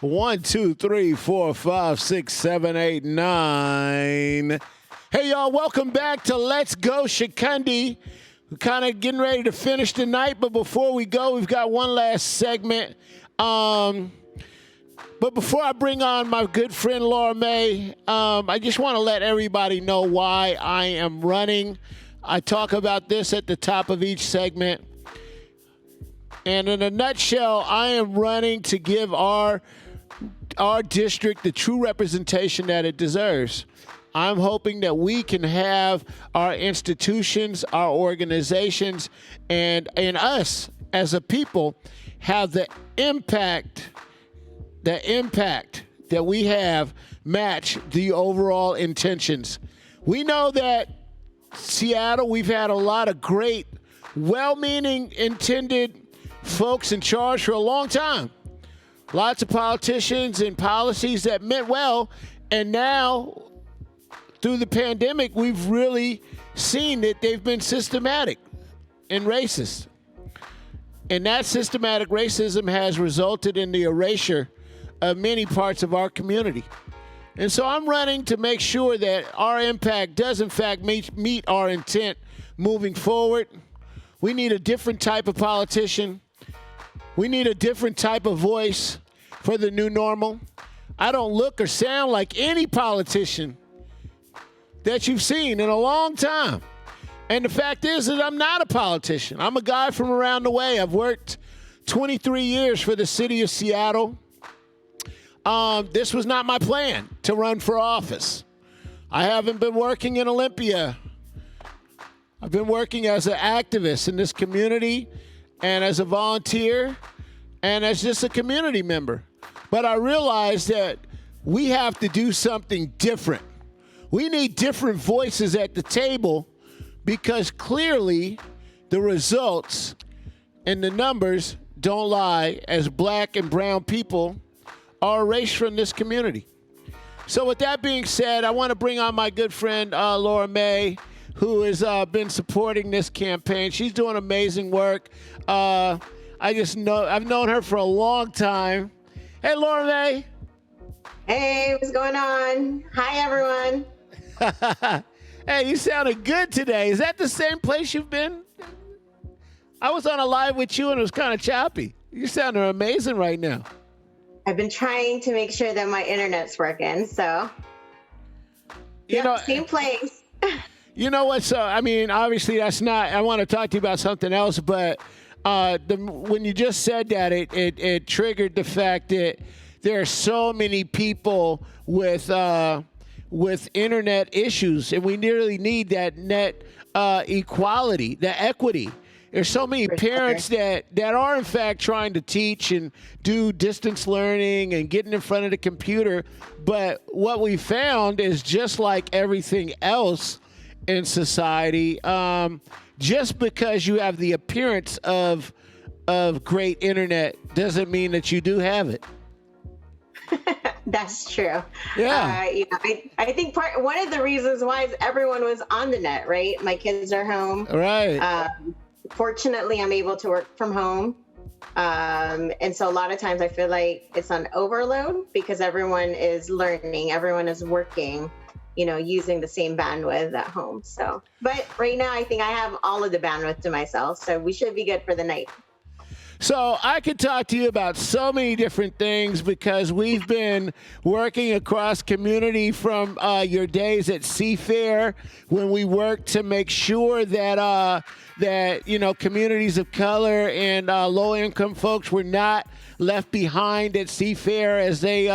1, 2, 3, 4, 5, 6, 7, 8, 9. Hey, y'all, welcome back to Let's Go Chukundi. We're kind of getting ready to finish tonight, but before we go, we've got one last segment. But before I bring on my good friend Lara May, I just want to let everybody know why I am running. I talk about this at the top of each segment. And in a nutshell, I am running to give our district the true representation that it deserves. I'm hoping that we can have our institutions, our organizations, and us as a people have the impact that we have match the overall intentions. We know that Seattle, we've had a lot of great, well-meaning, intended folks in charge for a long time. Lots of politicians and policies that meant well, and now through the pandemic, we've really seen that they've been systematic and racist. And that systematic racism has resulted in the erasure of many parts of our community. And so I'm running to make sure that our impact does in fact meet our intent moving forward. We need a different type of politician. We need a different type of voice for the new normal. I don't look or sound like any politician that you've seen in a long time. And the fact is that I'm not a politician. I'm a guy from around the way. I've worked 23 years for the city of Seattle. This was not my plan to run for office. I haven't been working in Olympia. I've been working as an activist in this community and as a volunteer and as just a community member. But I realized that we have to do something different. We need different voices at the table because clearly the results and the numbers don't lie as black and brown people are erased from this community. So with that being said, I want to bring on my good friend Lara May, who has been supporting this campaign. She's doing amazing work. I've known her for a long time. Hey, Lara May. Hey, what's going on? Hi, everyone. Hey, you sounded good today. Is that the same place you've been? I was on a live with you and it was kind of choppy. You sound amazing right now. I've been trying to make sure that my internet's working, so. Same place. You know what? So, I mean, obviously that's not, I want to talk to you about something else, but when you just said that, it triggered the fact that there are so many people with internet issues, and we really need that net equality, the equity. There's so many parents that are, in fact, trying to teach and do distance learning and getting in front of the computer. But what we found is just like everything else in society, just because you have the appearance of great internet doesn't mean that you do have it. That's true. Yeah. I think one of the reasons why is everyone was on the net, right? My kids are home. Right. Fortunately, I'm able to work from home. And so a lot of times I feel like it's on overload because everyone is learning, everyone is working, using the same bandwidth at home. So, but right now I think I have all of the bandwidth to myself. So we should be good for the night. So I could talk to you about so many different things because we've been working across community from your days at Seafair when we worked to make sure that communities of color and low-income folks were not left behind at Seafair as they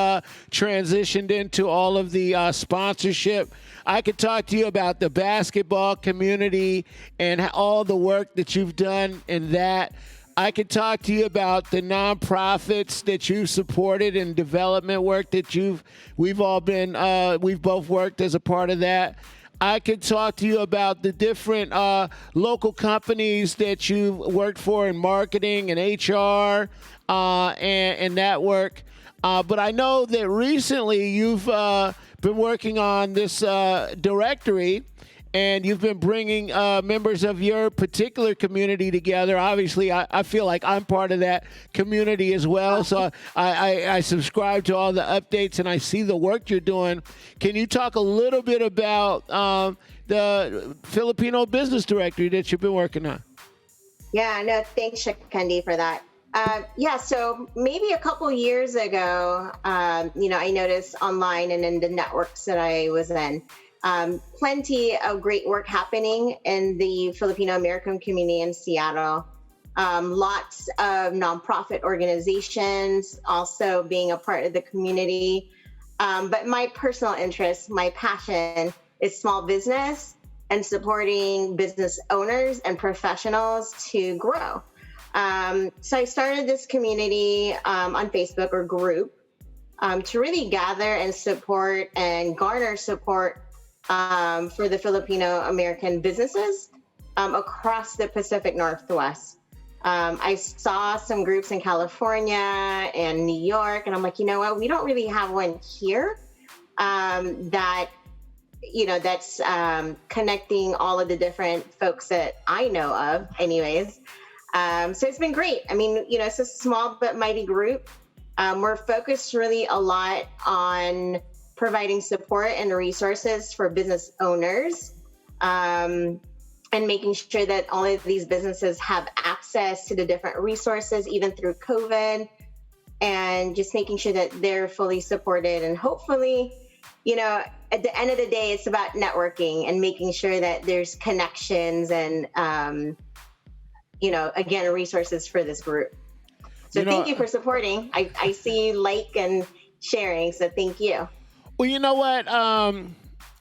transitioned into all of the sponsorship. I could talk to you about the basketball community and all the work that you've done in that. I could talk to you about the nonprofits that you've supported and development work that we've both worked as a part of that. I could talk to you about the different local companies that you've worked for in marketing and HR and that work. But I know that recently you've been working on this directory and you've been bringing members of your particular community together. Obviously, I feel like I'm part of that community as well. So I subscribe to all the updates, and I see the work you're doing. Can you talk a little bit about the Filipino business directory that you've been working on? Yeah, no, thanks, Chukundi, for that. So maybe a couple years ago, I noticed online and in the networks that I was in, plenty of great work happening in the Filipino American community in Seattle. Lots of nonprofit organizations also being a part of the community. But my personal interest, my passion is small business and supporting business owners and professionals to grow. So I started this community on Facebook or group to really gather and support and garner support for the Filipino American businesses across the Pacific Northwest. I saw some groups in California and New York, and I'm like, you know what? We don't really have one here that's connecting all of the different folks that I know of anyways. So it's been great. I mean, it's a small but mighty group. We're focused really a lot on providing support and resources for business owners, and making sure that all of these businesses have access to the different resources, even through COVID, and just making sure that they're fully supported. And hopefully, at the end of the day, it's about networking and making sure that there's connections and, again, resources for this group. So thank you for supporting. I see like and sharing, so thank you. Well, you know what?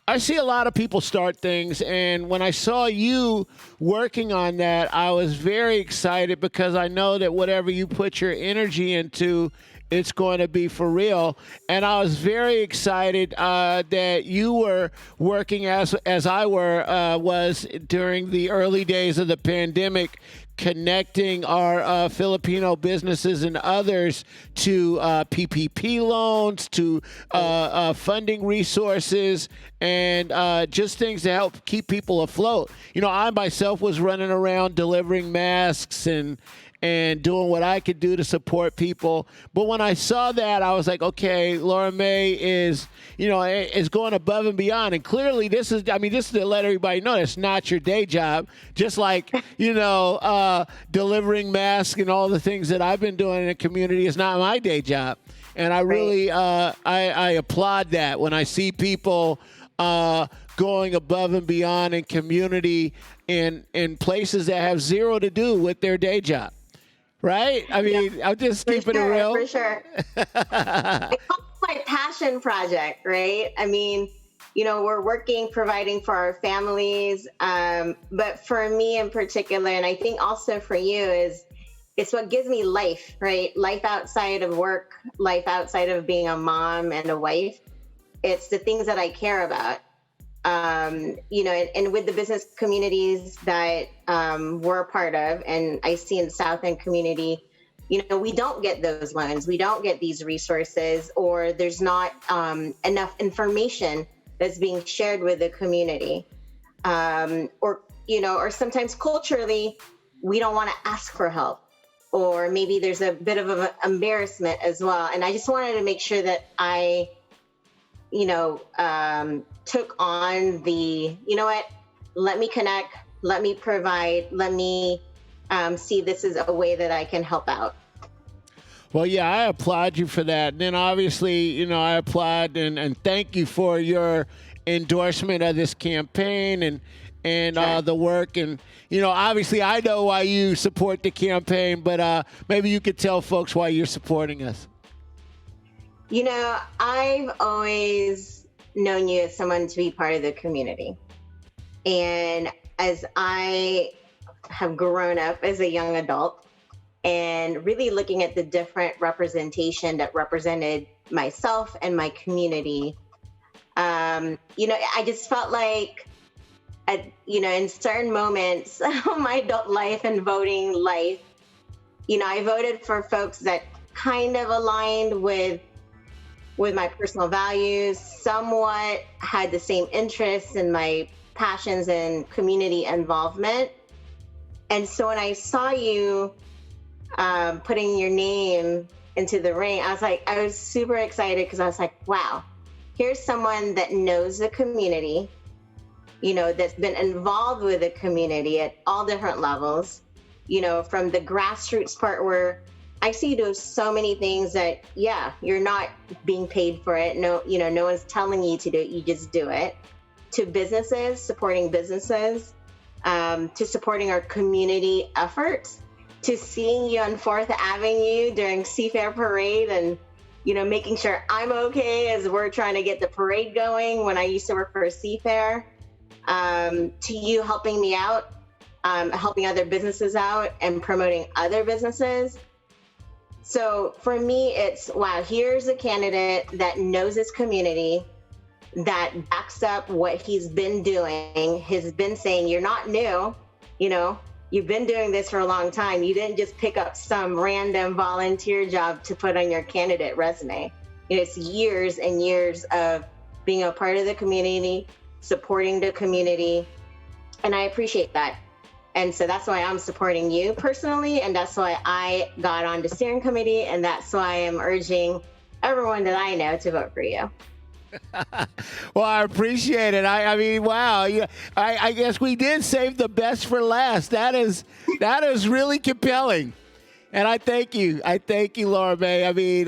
I see a lot of people start things, and when I saw you working on that, I was very excited because I know that whatever you put your energy into, it's going to be for real. And I was very excited that you were working as I was during the early days of the pandemic, connecting our Filipino businesses and others to PPP loans, to funding resources, and just things to help keep people afloat. I myself was running around delivering masks and doing what I could do to support people. But when I saw that, I was like, okay, Laura May is going above and beyond. And clearly this is to let everybody know that's not your day job. Just like, delivering masks and all the things that I've been doing in the community is not my day job. And I really, I applaud that when I see people going above and beyond in community in places that have zero to do with their day job. Right? I mean, I'm just keeping it real. For sure. It's my passion project, right? I mean, we're working, providing for our families. But for me in particular, and I think also for you, it's what gives me life, right? Life outside of work, life outside of being a mom and a wife. It's the things that I care about. And with the business communities that we're a part of, and I see in the South End community, we don't get those loans, we don't get these resources, or there's not enough information that's being shared with the community, or sometimes culturally we don't want to ask for help, or maybe there's a bit of an embarrassment as well. And I just wanted to make sure that I took on let me connect, let me provide, let me see this is a way that I can help out. Well, yeah, I applaud you for that. And then obviously, I applaud and thank you for your endorsement of this campaign and sure. The work. And, obviously I know why you support the campaign, but maybe you could tell folks why you're supporting us. I've always known you as someone to be part of the community. And as I have grown up as a young adult and really looking at the different representation that represented myself and my community, I just felt like, in certain moments of my adult life and voting life, I voted for folks that kind of aligned with my personal values, somewhat had the same interests in my passions in community involvement. And so when I saw you putting your name into the ring, I was super excited because I was like, wow, here's someone that knows the community, that's been involved with the community at all different levels, from the grassroots part where I see you do so many things that, you're not being paid for it. No, no one's telling you to do it. You just do it. To businesses, supporting businesses, to supporting our community efforts, to seeing you on 4th Avenue during Seafair Parade and, making sure I'm okay as we're trying to get the parade going when I used to work for a Seafair, to you helping me out, helping other businesses out and promoting other businesses. So for me, it's, wow, here's a candidate that knows his community, that backs up what he's been doing, has been saying, you're not new, you've been doing this for a long time. You didn't just pick up some random volunteer job to put on your candidate resume. It's years and years of being a part of the community, supporting the community, and I appreciate that. And so that's why I'm supporting you personally, and that's why I got on the steering committee, and that's why I'm urging everyone that I know to vote for you. Well, I appreciate it. I mean, wow. I guess we did save the best for last. That is really compelling. And I thank you. Lara Mae. I mean,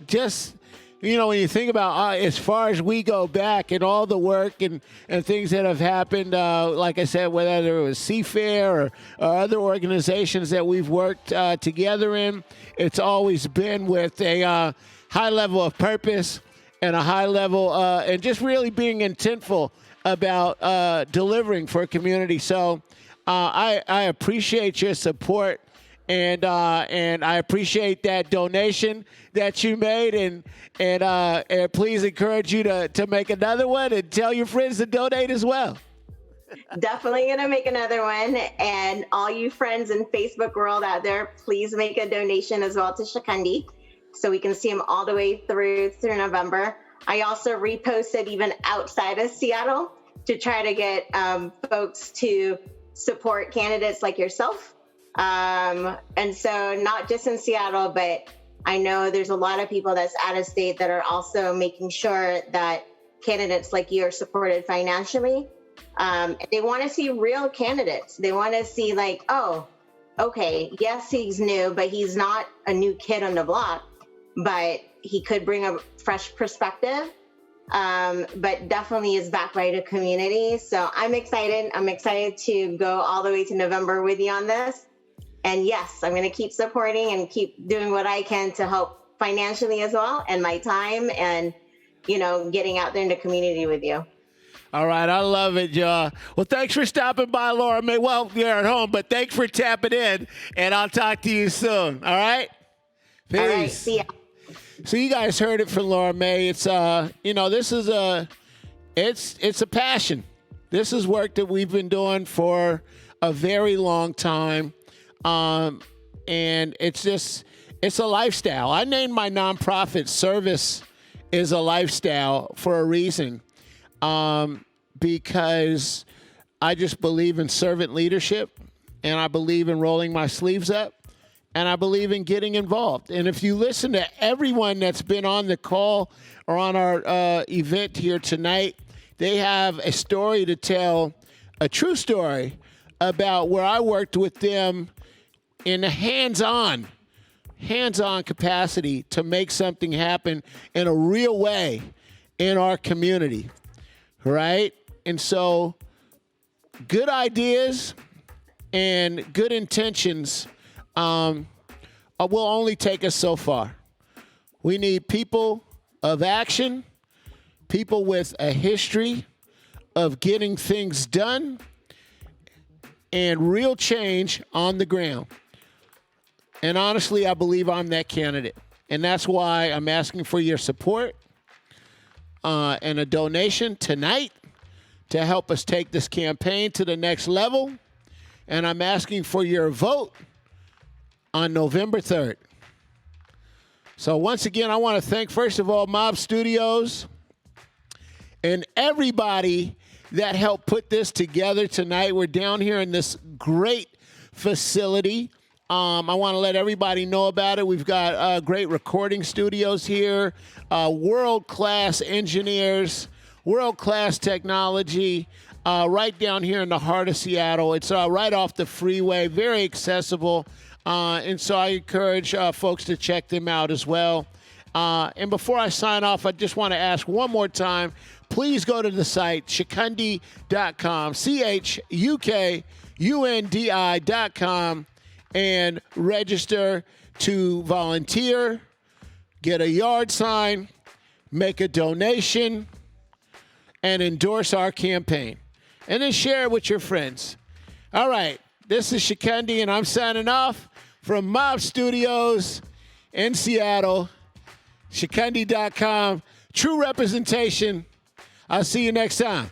just, when you think about as far as we go back and all the work and things that have happened, like I said, whether it was Seafair or other organizations that we've worked together in, it's always been with a high level of purpose and a high level and just really being intentful about delivering for a community. So I appreciate your support. And I appreciate that donation that you made, and please encourage you to make another one and tell your friends to donate as well. Definitely going to make another one. And all you friends in Facebook world out there, please make a donation as well to Chukundi so we can see him all the way through November. I also reposted even outside of Seattle to try to get folks to support candidates like yourself. And so not just in Seattle, but I know there's a lot of people that's out of state that are also making sure that candidates like you are supported financially. They want to see real candidates. They want to see like, oh, okay, yes, he's new, but he's not a new kid on the block, but he could bring a fresh perspective. But definitely is backed by the community. So I'm excited. I'm excited to go all the way to November with you on this. And yes, I'm going to keep supporting and keep doing what I can to help financially as well, and my time and, getting out there in the community with you. All right. I love it, y'all. Well, thanks for stopping by, Lara Mae. Well, you're at home, but thanks for tapping in, and I'll talk to you soon. All right? Peace. All right. See ya. So you guys heard it from Lara Mae. It's, this is it's a passion. This is work that we've been doing for a very long time. And it's a lifestyle. I named my nonprofit Service is a Lifestyle for a reason. Because I just believe in servant leadership, and I believe in rolling my sleeves up, and I believe in getting involved. And if you listen to everyone that's been on the call or on our event here tonight, they have a story to tell, a true story about where I worked with them in a hands-on capacity to make something happen in a real way in our community, right? And so good ideas and good intentions will only take us so far. We need people of action, people with a history of getting things done and real change on the ground. And honestly, I believe I'm that candidate. And that's why I'm asking for your support and a donation tonight to help us take this campaign to the next level. And I'm asking for your vote on November 3rd. So once again, I want to thank, first of all, Mob Studios and everybody that helped put this together tonight. We're down here in this great facility. I want to let everybody know about it. We've got great recording studios here, world-class engineers, world-class technology, right down here in the heart of Seattle. It's right off the freeway, very accessible, and so I encourage folks to check them out as well. And before I sign off, I just want to ask one more time, please go to the site, chukundi.com, CHUKUNDI.com, and register to volunteer, get a yard sign, make a donation, and endorse our campaign. And then share it with your friends. All right, this is Chukundi, and I'm signing off from Mob Studios in Seattle. Chukundi.com, true representation. I'll see you next time.